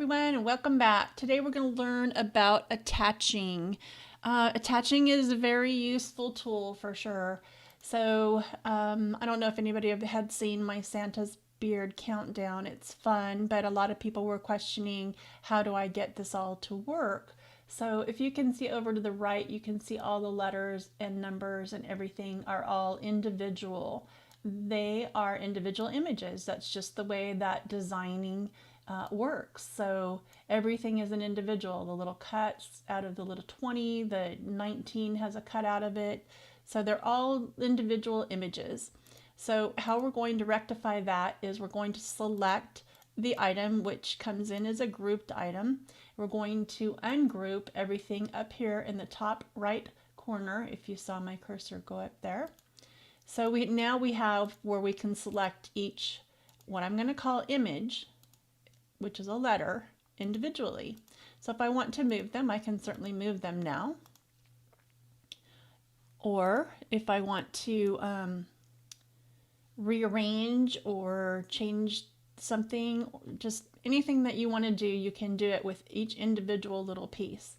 everyone, and welcome back. Today we're going to learn about attaching. Attaching is a very useful tool for sure. So I don't know if anybody had seen my Santa's beard countdown. It's fun, but a lot of people were questioning, how do I get this all to work? So if you can see over to the right, you can see all the letters and numbers and everything are all individual. They are individual images. That's just the way that designing works. So everything is an individual. The little cuts out of the little 20, the 19 has a cut out of it. So they're all individual images. So how we're going to rectify that is we're going to select the item, which comes in as a grouped item. We're going to ungroup everything up here in the top right corner, if you saw my cursor go up there. So now we have where we can select each, what I'm going to call image, which is a letter, individually. So if I want to move them, I can certainly move them now. Or if I want to rearrange or change something, just anything that you want to do, you can do it with each individual little piece.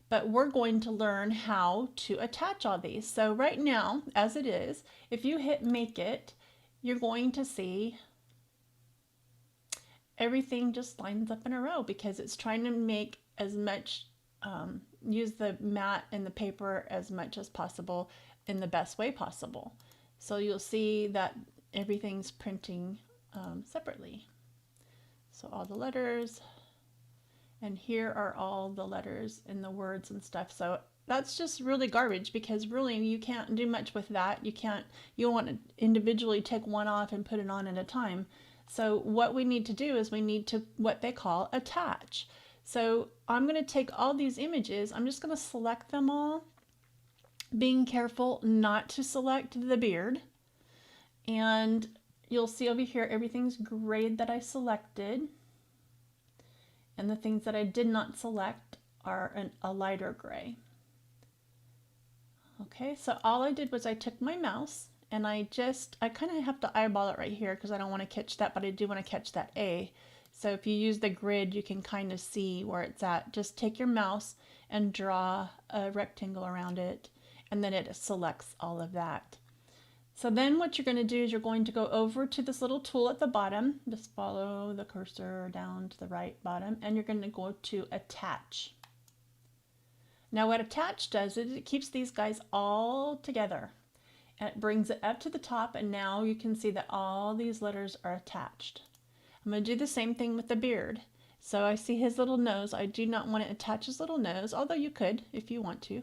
But we're going to learn how to attach all these. So right now, as it is, if you hit make it, you're going to see everything just lines up in a row because it's trying to make as much, use the mat and the paper as much as possible in the best way possible. So you'll see that everything's printing separately. So all the letters, and here are all the letters and the words and stuff. So that's just really garbage because really you can't do much with that. You want to individually take one off and put it on at a time. So what we need to do is we need to what they call attach. So I'm going to take all these images, I'm just going to select them all, being careful not to select the beard. And you'll see over here everything's grayed that I selected. And the things that I did not select are a lighter gray. Okay, so all I did was I took my mouse and I kind of have to eyeball it right here because I don't want to catch that, but I do want to catch that A. So if you use the grid, you can kind of see where it's at. Just take your mouse and draw a rectangle around it, and then it selects all of that. So then what you're going to do is you're going to go over to this little tool at the bottom. Just follow the cursor down to the right bottom, and you're going to go to attach. Now what attach does is it keeps these guys all together. And it brings it up to the top, and now you can see that all these letters are attached. I'm going to do the same thing with the beard. So I see his little nose. I do not want to attach his little nose, although you could if you want to.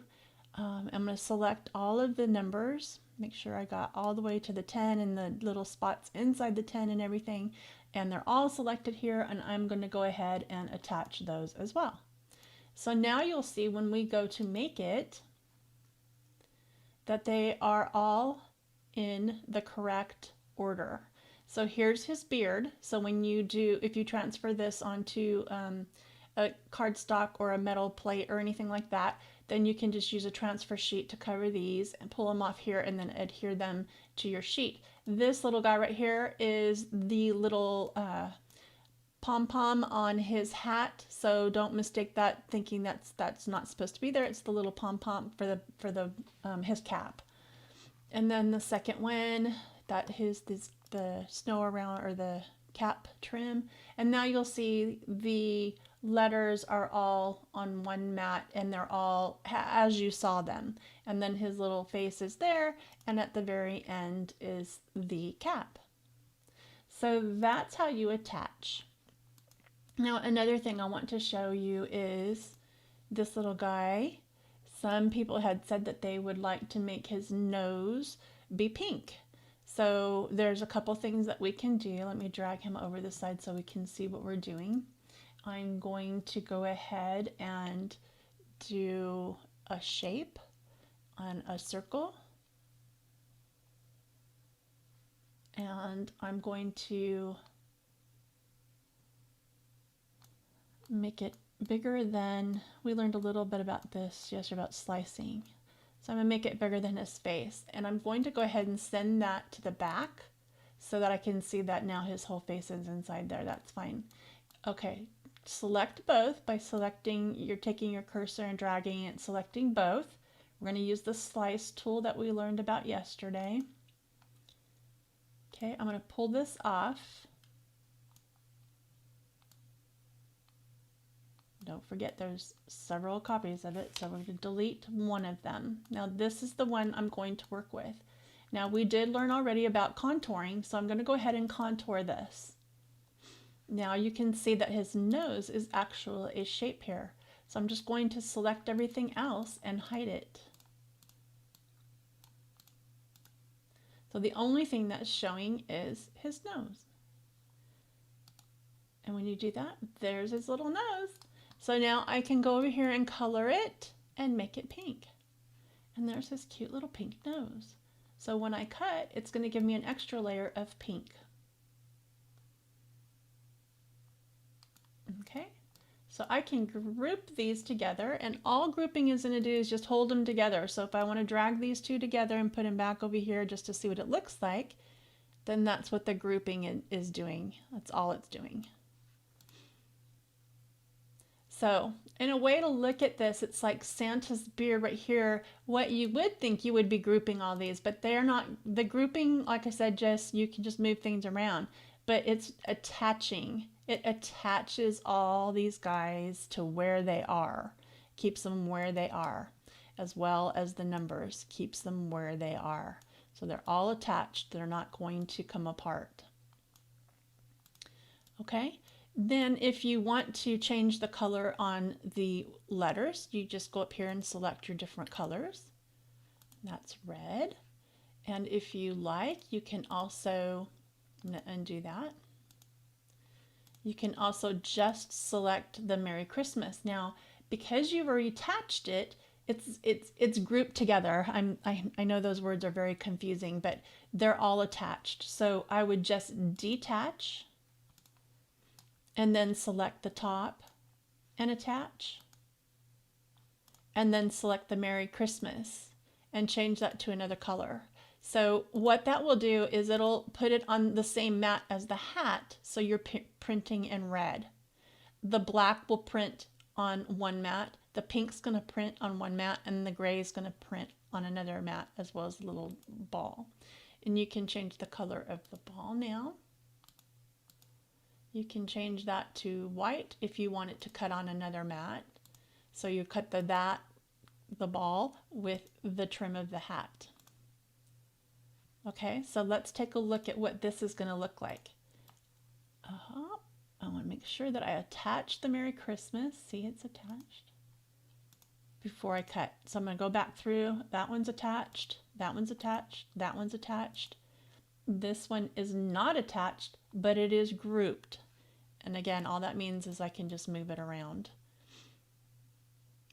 I'm going to select all of the numbers, make sure I got all the way to the 10 and the little spots inside the 10 and everything, and they're all selected here, and I'm going to go ahead and attach those as well. So now you'll see when we go to make it that they are all in the correct order. So here's his beard. So when you do, if you transfer this onto a cardstock or a metal plate or anything like that, then you can just use a transfer sheet to cover these and pull them off here and then adhere them to your sheet. This little guy right here is the little pom-pom on his hat, so don't mistake that thinking that's not supposed to be there. It's the little pom-pom for the his cap. And then the second one, that is the snow around, or the cap trim. And now you'll see the letters are all on one mat and they're all as you saw them. And then his little face is there, and at the very end is the cap. So that's how you attach. Now another thing I want to show you is this little guy. Some people had said that they would like to make his nose be pink. So there's a couple things that we can do. Let me drag him over the side so we can see what we're doing. I'm going to go ahead and do a shape on a circle. And I'm going to make it bigger than, we learned a little bit about this yesterday about slicing. So I'm going to make it bigger than his face, and I'm going to go ahead and send that to the back so that I can see that now his whole face is inside there. That's fine. Okay, select both by selecting, you're taking your cursor and dragging it, selecting both. We're going to use the slice tool that we learned about yesterday. Okay, I'm going to pull this off. Don't forget there's several copies of it, so we're going to delete one of them. Now this is the one I'm going to work with. Now we did learn already about contouring, so I'm going to go ahead and contour this. Now you can see that his nose is actually a shape here. So I'm just going to select everything else and hide it. So the only thing that's showing is his nose. And when you do that, there's his little nose. So now I can go over here and color it and make it pink. And there's his cute little pink nose. So when I cut, it's going to give me an extra layer of pink. Okay, so I can group these together, and all grouping is going to do is just hold them together. So if I want to drag these two together and put them back over here just to see what it looks like, then that's what the grouping is doing. That's all it's doing. So in a way to look at this, it's like Santa's beard right here. What you would think you would be grouping all these, but they're not. The grouping, like I said, just you can just move things around, but it's attaching. It attaches all these guys to where they are, keeps them where they are, as well as the numbers, keeps them where they are. So they're all attached. They're not going to come apart. Okay. Then if you want to change the color on the letters, you just go up here and select your different colors. That's red. And if you like, you can also undo that. You can also just select the Merry Christmas. Now, because you've already attached it, it's grouped together. I know those words are very confusing, but they're all attached. So I would just detach and then select the top and attach, and then select the Merry Christmas and change that to another color. So what that will do is it'll put it on the same mat as the hat, so you're printing in red. The black will print on one mat, the pink's going to print on one mat, and the gray is going to print on another mat, as well as the little ball. And you can change the color of the ball now. You can change that to white if you want it to cut on another mat. So you cut the ball with the trim of the hat. Okay, so let's take a look at what this is going to look like. I want to make sure that I attach the Merry Christmas. See, it's attached before I cut. So I'm going to go back through. That one's attached. That one's attached. That one's attached. This one is not attached, but it is grouped. And again, all that means is I can just move it around.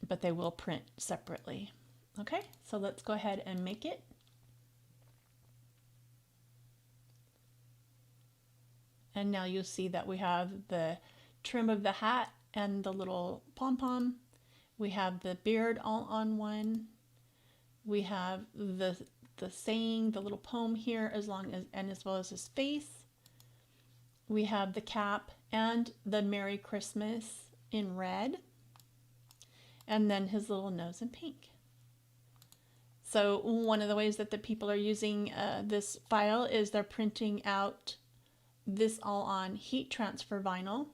But they will print separately. Okay, so let's go ahead and make it. And now you'll see that we have the trim of the hat and the little pom-pom. We have the beard all on one. We have the saying, the little poem here, as well as his face. We have the cap and the Merry Christmas in red. And then his little nose in pink. So one of the ways that the people are using this file is they're printing out this all on heat transfer vinyl.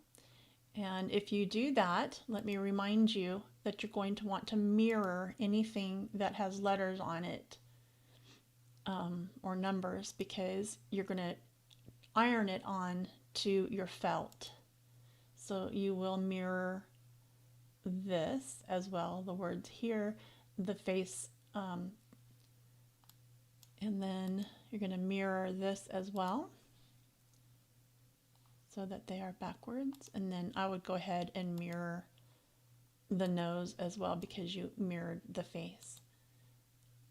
And if you do that, let me remind you that you're going to want to mirror anything that has letters on it or numbers, because you're going to iron it on to your felt. So you will mirror this as well, the words here, the face, and then you're going to mirror this as well, so that they are backwards. And then I would go ahead and mirror the nose as well, because you mirrored the face.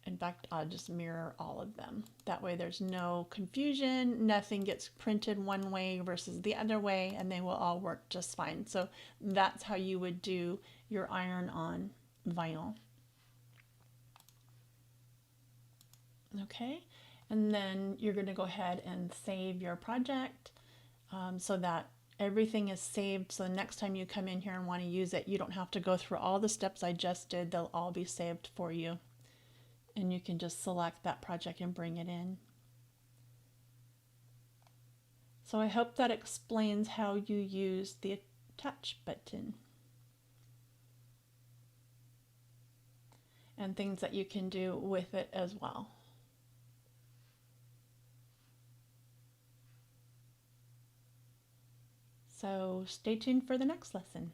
In fact, I'll just mirror all of them. That way there's no confusion, nothing gets printed one way versus the other way, and they will all work just fine. So that's how you would do your iron-on vinyl. Okay, and then you're going to go ahead and save your project. So that everything is saved, so next time you come in here and want to use it, you don't have to go through all the steps I just did. They'll all be saved for you, and you can just select that project and bring it in. So I hope that explains how you use the attach button and things that you can do with it as well. So stay tuned for the next lesson.